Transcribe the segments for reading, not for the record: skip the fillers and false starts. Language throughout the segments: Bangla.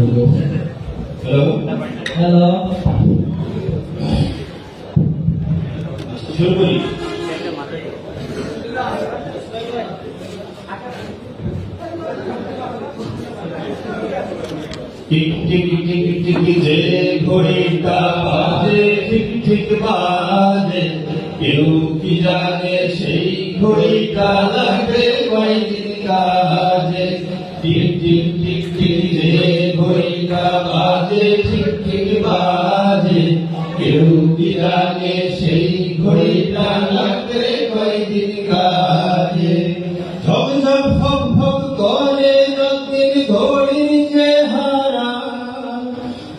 হ্যালো হ্যালো, শুরু করি। টিক টিক টিক টিক যে ঘড়িটা বাজে ঠিক ঠিক বাজে, কেউ কি জানে সেই ঘড়িটা লাগবে কয়দিন কাজে। টিক টিক টিক টিক যে ঘড়িটা বাজে ঠিক ঠিক বাজে, কেউ কি জানে সেই ঘড়িটা লাগবে কয়দিন কাজে। ঝকঝক ফক ফক করে যতদিন ঘড়ির চেহারা,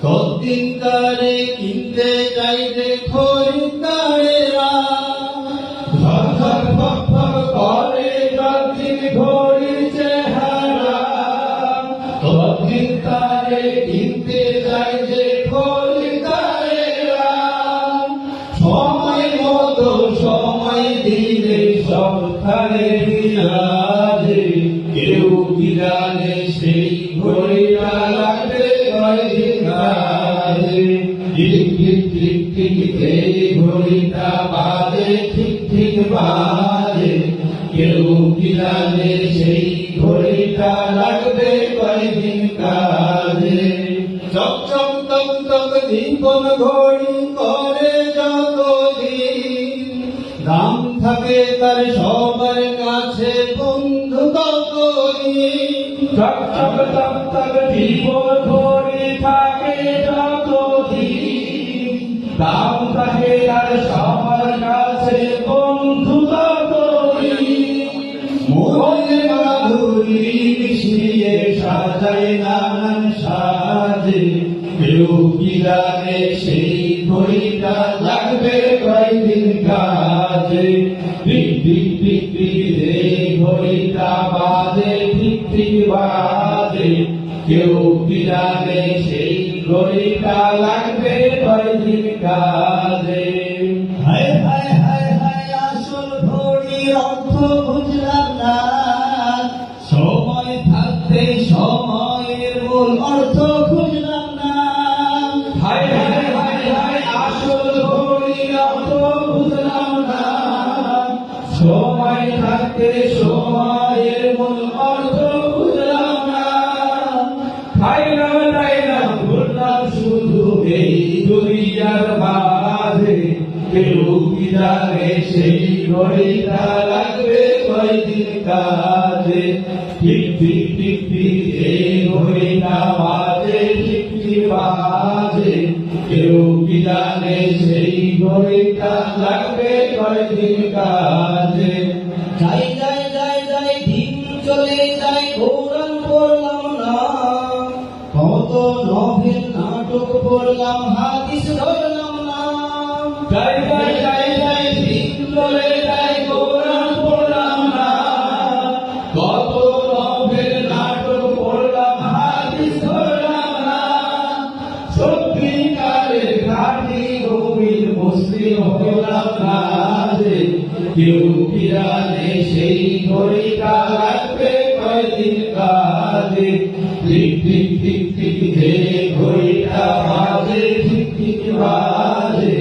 ততদিন তারে কিনতে চাইবে খরিদ্দারেরা। ঝকঝক ফক ফক করে যতদিন ঘড়ির চেহারা, ততদিন তারে কিনতে চাইবে খরিদ্দারেরা। সময় মতো সময় দিলে সব খানে বিরাজে, কেউ কি জানে সেই ঘড়িটা লাগবে কয়দিন কাজে। টিক টিক টিক টিক যে ঘড়িটা বাজে ঠিক ঠিক বাজে, কেউ কি জানে সেই ঘড়িটা লাগবে কয়দিন কাজে। চক চক তক তক জীবন ঘড়ি করে যতদিন, দাম থাকে তার সবার কাছে বন্ধু ততদিন। চক চক তক তক জীবন ঘড়ি থাকে যতদিন, দাম থাকে আর সবার কাছে বন্ধু ততদিন। মনে মাধুরী মিশিয়ে সাজায় নানান সাজে, কেউ কি জানে সেই ঘড়িটা লাগবে কয়দিন কাজে। টিক টিক টিক টিক যে ঘড়িটা বাজে ঠিক ঠিক বাজে, কেউ কি জানে সেই ঘড়িটা লাগবে কয়দিন কাজে। হায় হায় হায় হায়, আসল ঘড়ির অর্থ বুঝলাম না, সময় থাকতে সময়ের মূল অর্থ খুঁজলাম না। হায় হায় হায় হায়, আসল ঘড়ির অর্থ বুঝলাম না, সময় থাকতে সময়ের মূল অর্থ বুঝলাম না। খাইলাম ঘুরলাম শুধু এই দুনিয়ার মাঝে, কেউ কি জানে সেই ঘড়িটা লাগবে কয়দিন কাজে। টিক টিক টিক টিক এই ঘড়িটা বাজে ঠিক ঠিক বাজে, কেউ কি জানে সেই ঘড়িটা লাগবে কয়দিন কাজে। যাই যাই যাই যাই দিন চলে যায়, কোরআন পড়লাম না, কত নভেল নাটক পড়লাম, হাদিস ধরলাম না। যাই যাই যাই যাই দিন চলে যায়, কোরআন পড়লাম না, কত নভেল নাটক পড়লাম, হাদিস ধরলাম না। সত্যিকারের খাঁটি গভীর মুসলিম হলাম না যে, কেউ কি জানে সেই ঘড়িটা লাগবে কয়দিন কাজে। টিক টিক টিক টিক যে ঘড়িটা বাজে ঠিক ঠিক বাজে,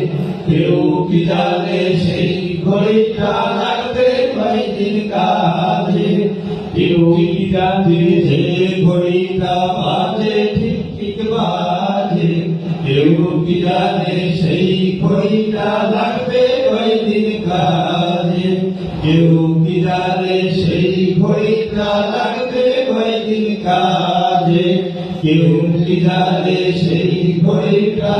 কেউ কি জানে সেই ঘড়িটা লাগবে কয়দিন কাজে। কেউ কি জানে যে ঘড়িটা বাজে ঠিক ঠিক বাজে, কেউ কি জানে সেই ঘড়িটা লাগবে কয়দিন কাজে। কেউ কি জানে সেই ঘড়িটা লাগবে কয়দিন কাজে, কেউ কি জানে সেই ঘড়িটা